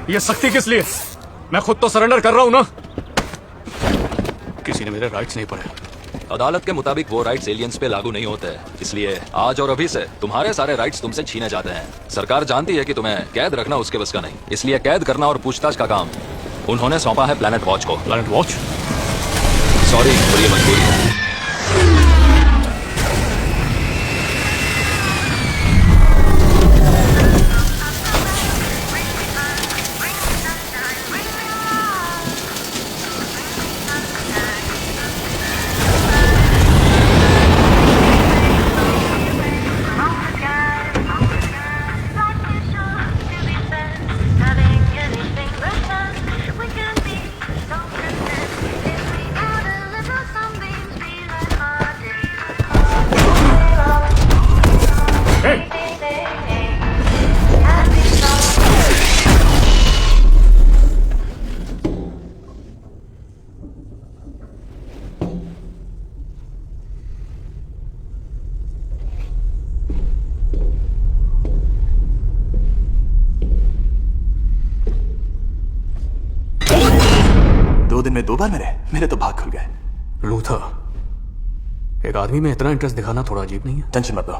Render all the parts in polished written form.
ये सख्ती किस लिए? मैं खुद तो सरेंडर कर रहा हूं ना। किसी ने मेरे राइट्स नहीं पढ़े। अदालत के मुताबिक वो राइट्स एलियंस पे लागू नहीं होते, इसलिए आज और अभी से तुम्हारे सारे राइट्स तुमसे छीने जाते हैं। सरकार जानती है कि तुम्हें कैद रखना उसके बस का नहीं, इसलिए कैद करना और पूछताछ का काम उन्होंने सौंपा है प्लैनेट वॉच को। Planet watch? सॉरी, पर ये मजबूरी है। में 2 बार मेरे तो भाग खुल गए। लूथर, एक आदमी में इतना इंटरेस्ट दिखाना थोड़ा अजीब नहीं है? टेंशन मत लो,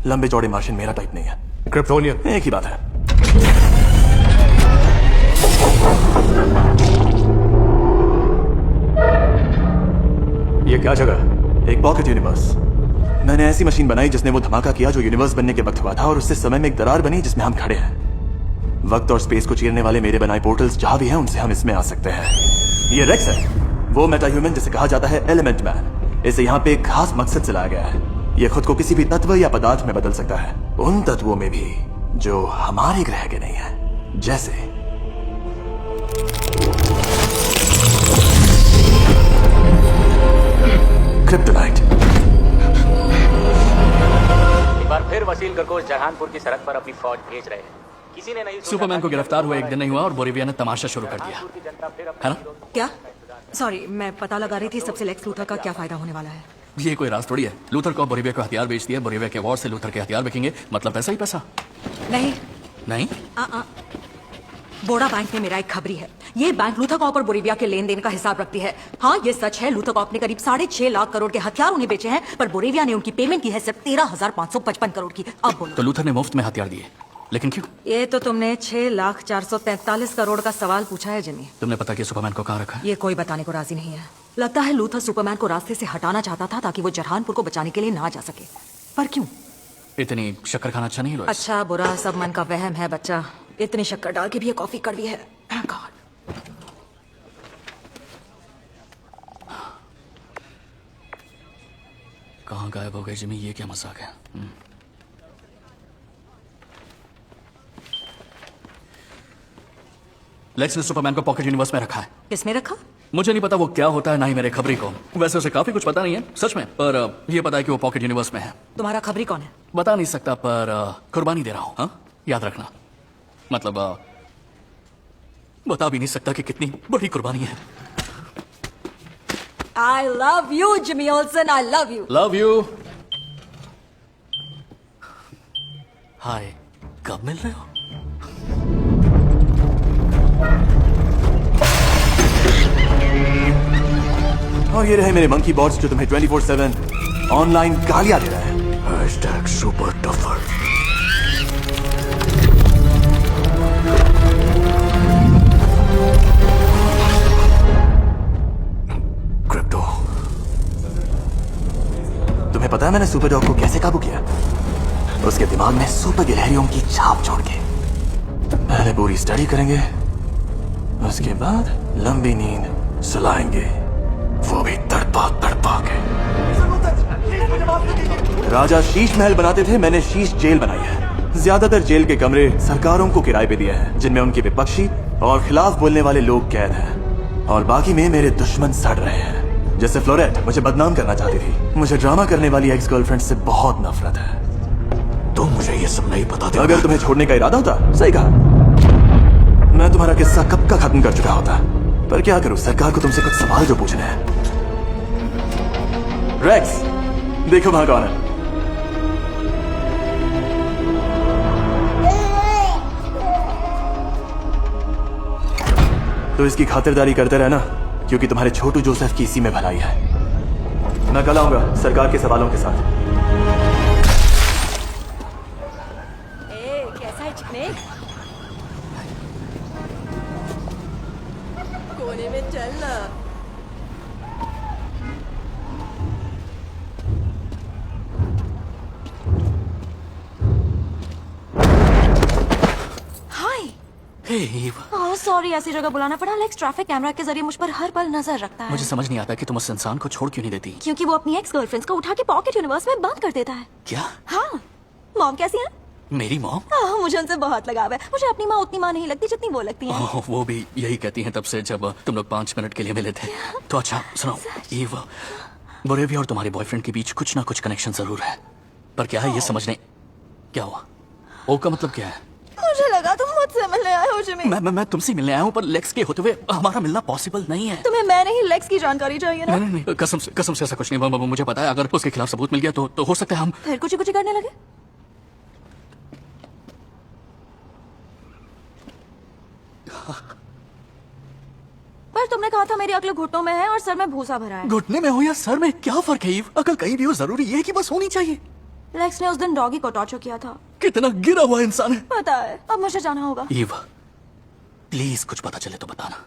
लंबे चौड़े मार्शियन मेरा टाइप नहीं है। क्रिप्टोनियन? एक ही बात है। ये क्या जगह? एक पॉकेट यूनिवर्स। मैंने ऐसी मशीन बनाई जिसने वो धमाका किया जो यूनिवर्स बनने के वक्त हुआ था, और उससे समय में एक दरार बनी जिसमें हम खड़े हैं। वक्त और स्पेस को चीरने वाले मेरे बनाए पोर्टल्स जहां भी हैं उनसे हम इसमें आ सकते हैं। ये रेक्स है, वो मेटा ह्यूमन जिसे कहा जाता है एलिमेंट मैन। इसे यहाँ पे एक खास मकसद से लाया गया है। ये खुद को किसी भी तत्व या पदार्थ में बदल सकता है, उन तत्वों में भी जो हमारे ग्रह के नहीं है, जैसे क्रिप्टोनाइट। एक बार फिर वसील गरगोश जहानपुर की सड़क पर अपनी फौज भेज रहे हैं। किसी ने नहीं सुपरमैन को गिरफ्तार हुआ 1 दिन नहीं हुआ और बोरिविया ने तमाशा शुरू कर दिया, है ना? क्या? सॉरी, मैं पता लगा रही थी सबसे लेक्स लूथर का क्या फायदा होने वाला है। ये कोई राज थोड़ी है। लूथर को बोरिविया को हथियार बेच दिया, बोरिविया के वॉर से लूथर के हथियार बिकेंगे, मतलब पैसा ही पैसा। नहीं नहीं, बोड़ा बैंक में मेरा एक खबरी है। ये बैंक लूथर कॉप और बोरिविया के लेन देन का हिसाब रखती है। हाँ, ये सच है, लूथर कॉप ने करीब 6.5 लाख करोड़ के हथियार उन्हें बेचे हैं, पर बोरिविया ने उनकी पेमेंट की है सिर्फ 13,555 करोड़ की। अब बोलो। तो लूथर ने मुफ्त में हथियार दिए, लेकिन क्यों? ये तो तुमने 6,443 करोड़ का सवाल पूछा है जिमी। तुमने पता किया सुपरमैन को कहाँ रखा है? ये कोई बताने को राजी नहीं है। लगता है लूथर सुपरमैन को रास्ते से हटाना चाहता था ताकि वो जहानपुर को बचाने के लिए ना जा सके। पर क्यों? इतनी शक्कर खाना अच्छा नहीं, लोइस। अच्छा बुरा सब मन का वहम है बच्चा। इतनी शक्कर डाल के भी ये कॉफी कड़वी है। गॉड। कहाँ गायब हो गए जिमी? ये क्या मजाक है? लेक्स ने सुपरमैन को पॉकेट यूनिवर्स में रखा है। किसने रखा? मुझे नहीं पता वो क्या होता है, ना ही मेरे खबरी को। वैसे उसे काफी कुछ पता नहीं है सच में, पर ये पता है कि वो पॉकेट यूनिवर्स में है। तुम्हारा खबरी कौन है? बता नहीं सकता, पर कुर्बानी दे रहा हूँ। हाँ, याद रखना। मतलब बता भी नहीं सकता कि कितनी बड़ी कुर्बानी है। I love you, Jimmy Olsen. I love you. Love you. हाय, कब मिल रहे हो? और ये रहे मेरे मंकी बॉट्स जो तुम्हें 24/7 ऑनलाइन गालियां दे रहा है। #Super tougher. क्रिप्टो, तुम्हें पता है मैंने सुपर डॉग को कैसे काबू किया? उसके दिमाग में सुपर गिलहरियों की छाप छोड़ के। पहले पूरी स्टडी करेंगे, उसके बाद लंबी नींद सुलाएंगे, वो भी तड़पा तड़पा के। राजा शीश महल बनाते थे, मैंने शीश जेल बनाई है। ज्यादातर जेल के कमरे सरकारों को किराए पे दिए हैं, जिनमें उनके विपक्षी और खिलाफ बोलने वाले लोग कैद हैं, और बाकी में मेरे दुश्मन सड़ रहे हैं। जैसे फ्लोरेट मुझे बदनाम करना चाहती थी। मुझे ड्रामा करने वाली एक्स गर्लफ्रेंड से बहुत नफरत है। तुम मुझे ये सब नहीं बताते। अगर तुम्हें छोड़ने का इरादा होता, सही कहा, मैं तुम्हारा किस्सा कब का खत्म कर चुका होता। पर क्या करूं, सरकार को तुमसे कुछ सवाल जो पूछने हैं। रेक्स, देखो वहां कौन है। तो इसकी खातिरदारी करते रहना, क्योंकि तुम्हारे छोटू जोसेफ की इसी में भलाई है। मैं कल आऊंगा सरकार के सवालों के साथ। कैसा है चिकने? कोने में चल ना। हाय। हे ईव, ओह सॉरी, ऐसी जगह बुलाना पड़ा। लेक्स ट्रैफिक कैमरा के जरिए मुझ पर हर पल नजर रखता है। मुझे समझ नहीं आता कि तुम उस इंसान को छोड़ क्यों नहीं देती। क्योंकि वो अपनी एक्स गर्लफ्रेंड्स को उठा के पॉकेट यूनिवर्स में बंद कर देता है। क्या? हाँ। मॉम कैसी है? मेरी मॉम? मुझे उनसे बहुत लगाव है। मुझे अपनी माँ उतनी माँ नहीं लगती जितनी वो लगती है। वो भी यही कहती हैं तब से जब तुम लोग 5 मिनट के लिए मिले थे। तो अच्छा सुनो ईव, बोरेविया और तुम्हारे बॉयफ्रेंड के बीच कुछ ना कुछ कनेक्शन जरूर है, पर क्या है ये समझने। क्या हुआ? ओ का मतलब क्या है? मुझे लगा तुम मुझसे मिलने आए हो जिमी। मैं तुमसे मिलने आया हूँ, पर लेक्स के होते हुए हमारा मिलना पॉसिबल नहीं है। तुम्हें मैं नहीं लेक्स की जानकारी चाहिए ना? नहीं, कसम से ऐसा कुछ नहीं। मुझे पता है अगर उसके खिलाफ सबूत मिल गया तो हो सकता है हम फिर कुछ कुछ करने लगे। पर तुमने कहा था मेरी अक्ल घुटनों में है और सर में भूसा भरा है। घुटने में हो या सर में, क्या फर्क है ईव? अकल कहीं भी हो, जरूरी ये है कि बस होनी चाहिए। लेक्स ने उस दिन डॉगी को टॉर्चर किया था। कितना गिरा हुआ इंसान है। पता है। अब मुझे जाना होगा। ईव प्लीज कुछ पता चले तो बताना।